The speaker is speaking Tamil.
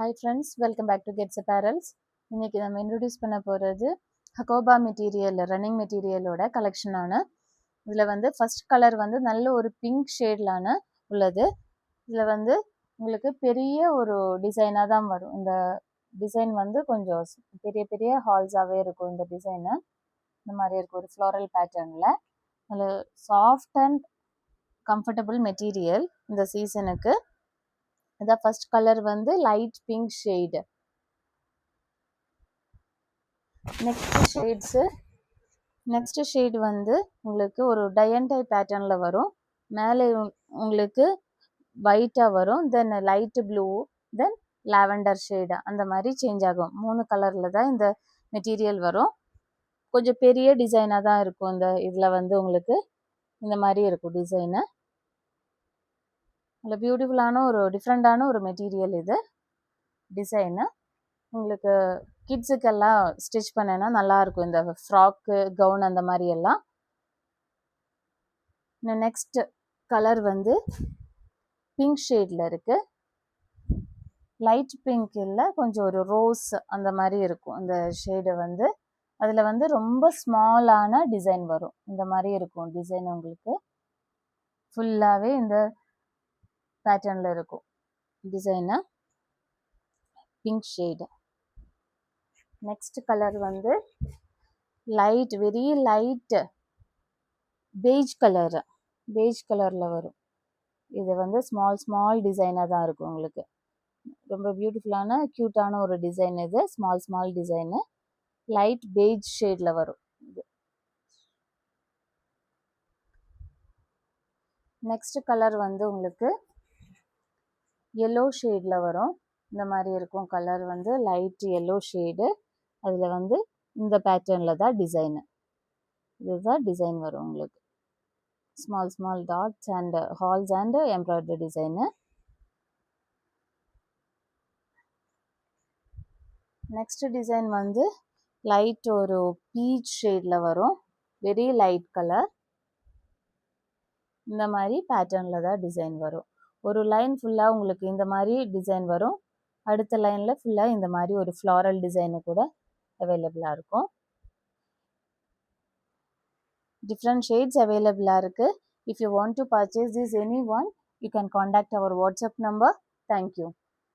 Hi friends, welcome back to Gets Apparels. இன்னைக்கு நம்ம இன்ட்ரோடியூஸ் பண்ண போகிறது ஹகோபா மெட்டீரியல் ரன்னிங் மெட்டீரியலோட கலெக்ஷனான இதில் வந்து ஃபர்ஸ்ட் கலர் வந்து நல்ல ஒரு பிங்க் ஷேட்லான உள்ளது. இதில் வந்து உங்களுக்கு பெரிய ஒரு டிசைனாக தான் வரும். இந்த டிசைன் வந்து கொஞ்சம் பெரிய பெரிய ஹால்ஸாகவே இருக்கும். இந்த டிசைனு இந்த மாதிரி இருக்கும் ஒரு ஃப்ளோரல் பேட்டர்னில். அதில் சாஃப்ட் அண்ட் கம்ஃபர்டபுள் மெட்டீரியல் இந்த சீசனுக்கு. இதான் ஃபர்ஸ்ட் கலர் வந்து light pink shade. Next shade வந்து உங்களுக்கு ஒரு டயன்டை பேட்டர்னில் வரும். மேலே உங்களுக்கு ஒயிட்டாக வரும், தென் லைட் ப்ளூ, தென் லாவெண்டர் ஷேடு, அந்த மாதிரி சேஞ்ச் ஆகும். 3 கலரில் தான் இந்த மெட்டீரியல் வரும். கொஞ்சம் பெரிய டிசைனாக தான் இருக்கும். இந்த இதில் வந்து உங்களுக்கு இந்த மாதிரி இருக்கும் டிசைனு. நல்ல பியூட்டிஃபுல்லான ஒரு டிஃப்ரெண்டான ஒரு மெட்டீரியல் இது டிசைனு. உங்களுக்கு கிட்ஸுக்கெல்லாம் ஸ்டிச் பண்ணனா நல்லாயிருக்கும், இந்த ஃப்ராக்கு கவுன் அந்த மாதிரி எல்லாம். நெக்ஸ்ட் கலர் வந்து பிங்க் ஷேடில் இருக்குது. லைட் பிங்க் இல்லை, கொஞ்சம் ஒரு ரோஸ் அந்த மாதிரி இருக்கும் இந்த ஷேடு வந்து. அதில் வந்து ரொம்ப ஸ்மாலான டிசைன் வரும். இந்த மாதிரி இருக்கும் டிசைன். உங்களுக்கு ஃபுல்லாகவே இந்த பேட்டர்னில் இருக்கும் design. Pink shade. Next colour வந்து லைட் வெரி லைட் பெய்ஜ் கலரில் வரும். இது வந்து ஸ்மால் டிசைனாக தான் இருக்கும். உங்களுக்கு ரொம்ப பியூட்டிஃபுல்லான க்யூட்டான ஒரு டிசைன் இது. ஸ்மால் டிசைனு லைட் பெய்ஜ் ஷேடில் வரும் இது. நெக்ஸ்ட் கலர் வந்து உங்களுக்கு எல்லோ ஷேடில் வரும். இந்த மாதிரி இருக்கும் கலர் வந்து லைட் எல்லோ ஷேடு. அதில் வந்து இந்த பேட்டர்னில் தான் டிசைனு. இதுதான் டிசைன் வரும் உங்களுக்கு. Small dots and holes and embroidery design. Next design வந்து லைட் ஒரு பீச் ஷேடில் வரும். Very light colour. இந்த மாதிரி பேட்டர்னில் தான் டிசைன் வரும். ஒரு லைன் ஃபுல்லாக உங்களுக்கு இந்த மாதிரி டிசைன் வரும். அடுத்த லைனில் ஃபுல்லாக இந்த மாதிரி ஒரு ஃப்ளாரல் டிசைனு கூட அவைலபிளாக இருக்கும். Different shades அவைலபிளாக இருக்குது. If you want to purchase this any one, you can contact our WhatsApp number. Thank you.